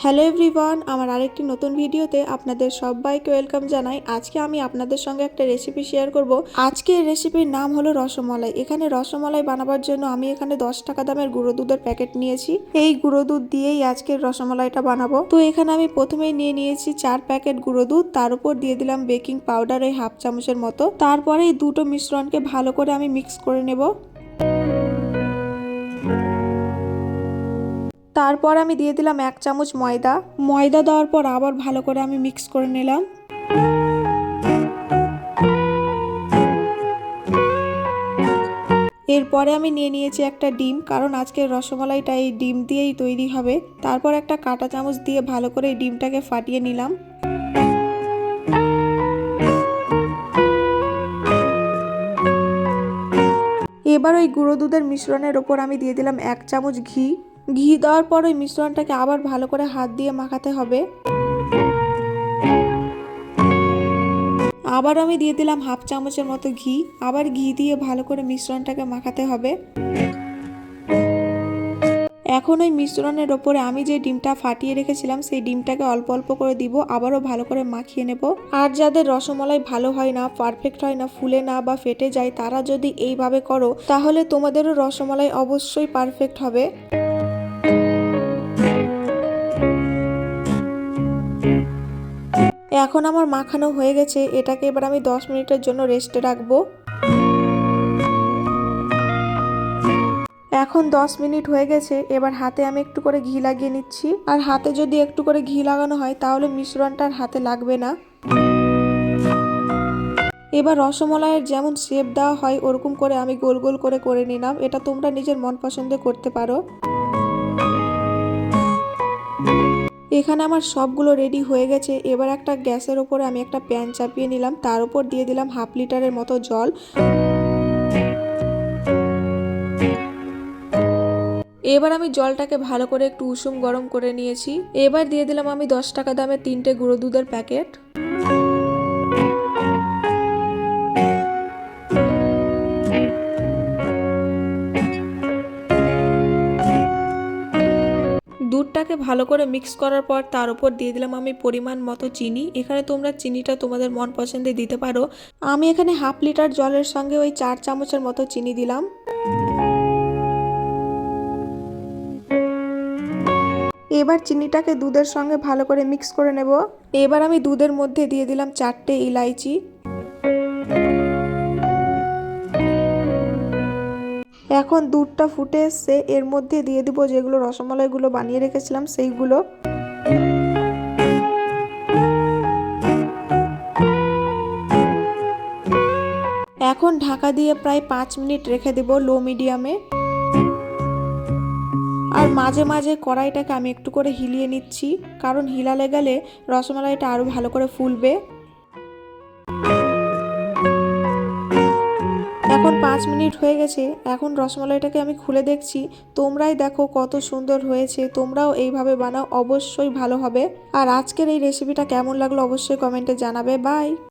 Hello everyone, আমার আরেকটি নতুন ভিডিওতে আপনাদের সবাইকে ওয়েলকাম জানাই। আজকে আমি আপনাদের সঙ্গে একটা রেসিপি শেয়ার করব। আজকের রেসিপির নাম হলো রসমালাই। এখানে রসমালাই বানাবার জন্য আমি এখানে 10 টাকা দামের গুঁড়ো দুধের প্যাকেট নিয়েছি। এই গুঁড়ো দুধ দিয়েই আজকের রসমালাইটা বানাবো। তো এখানে আমি প্রথমেই নিয়ে নিয়েছি 4 প্যাকেট গুঁড়ো দুধ, তার উপর দিয়ে দিলাম বেকিং পাউডার এই হাফ চামচের মতো। তারপরে এই দুটো মিশ্রণকে ভালো করে আমি মিক্স করে নেব। তারপর আমি দিয়ে দিলাম 1 চামচ ময়দা দেওয়ার পর আবার ভালো করে আমি মিক্স করে নিলাম। এরপরে আমি নিয়ে নিয়েছি একটা ডিম, কারণ আজকের রসমালাইটা এই ডিম দিয়েই তৈরি হবে। তারপর একটা কাঁটা চামচ দিয়ে ভালো করে এই ডিমটাকে ফাটিয়ে নিলাম। এবার ওই গুঁড়ো দুধের মিশ্রণের ওপর আমি দিয়ে দিলাম 1 চামচ ঘি দেওয়ার পর ওই মিশ্রণটাকে আবার ভালো করে হাত দিয়ে মাখাতে হবে। আবার আমি দিয়ে দিলাম হাফ চামচের মতো ঘি, আবার ঘি দিয়ে ভালো করে মিশ্রণটাকে মাখাতে হবে। এখন ওই মিশ্রণের ওপরে আমি যে ডিমটা ফাটিয়ে রেখেছিলাম সেই ডিমটাকে অল্প অল্প করে দিব, আবারও ভালো করে মাখিয়ে নেব। আর যাদের রসমালাই ভালো হয় না, পারফেক্ট হয় না, ফুলে না বা ফেটে যায়, তারা যদি এইভাবে করো তাহলে তোমাদেরও রসমালাই অবশ্যই পারফেক্ট হবে। এখন আমার মাখানো হয়ে গেছে, এটাকে এবার আমি 10 মিনিটের জন্য রেস্টে রাখবো। এখন 10 মিনিট হয়ে গেছে, এবার হাতে আমি একটু করে ঘি লাগিয়ে নিচ্ছি। আর হাতে যদি একটু করে ঘি লাগানো হয় তাহলে মিশ্রণটার হাতে লাগবে না। এবার রসমালাইয়ের যেমন শেপ দেওয়া হয় ওরকম করে আমি গোল গোল করে নিলাম। এটা তোমরা নিজের মন পছন্দে করতে পারো। এখানে আমার সবগুলো রেডি হয়ে গেছে। এবার একটা গ্যাসের ওপরে আমি একটা প্যান চাপিয়ে নিলাম, তার উপর দিয়ে দিলাম হাফ লিটারের মতো জল। এবার আমি জলটাকে ভালো করে একটু উষুম গরম করে নিয়েছি। এবার দিয়ে দিলাম আমি 10 টাকা দামের 3টে গুঁড়ো দুধের প্যাকেট। দুধটাকে ভালো করে মিক্স করার পর তার উপর দিয়ে দিলাম আমি পরিমাণ মতো চিনি। এখানে তোমরা চিনিটা তোমাদের মন পছন্দে দিতে পারো। আমি এখানে হাফ লিটার জলের সঙ্গে ওই 4 চামচের মতো চিনি দিলাম। এবার চিনিটাকে দুধের সঙ্গে ভালো করে মিক্স করে নেব। এবার আমি দুধের মধ্যে দিয়ে দিলাম 4টে ইলাইচি। এখন দুধটা ফুটে এসছে, এর মধ্যে দিয়ে দিব যেগুলো রসমালাইগুলো বানিয়ে রেখেছিলাম সেইগুলো। এখন ঢাকা দিয়ে প্রায় 5 মিনিট রেখে দেব লো মিডিয়ামে। আর মাঝে মাঝে কড়াইটাকে আমি একটু করে হিলিয়ে নিচ্ছি, কারণ হিলালে গেলে রসমালাইটা আরো ভালো করে ফুলবে। এখন 5 মিনিট হয়ে গেছে। এখন রসমালাইটাকে আমি খুলে দেখছি। তোমরাই দেখো কত সুন্দর হয়েছে। তোমরাও এইভাবে বানাও, অবশ্যই ভালো হবে। আর আজকের এই রেসিপিটা কেমন লাগলো অবশ্যই কমেন্টে জানাবে। বাই।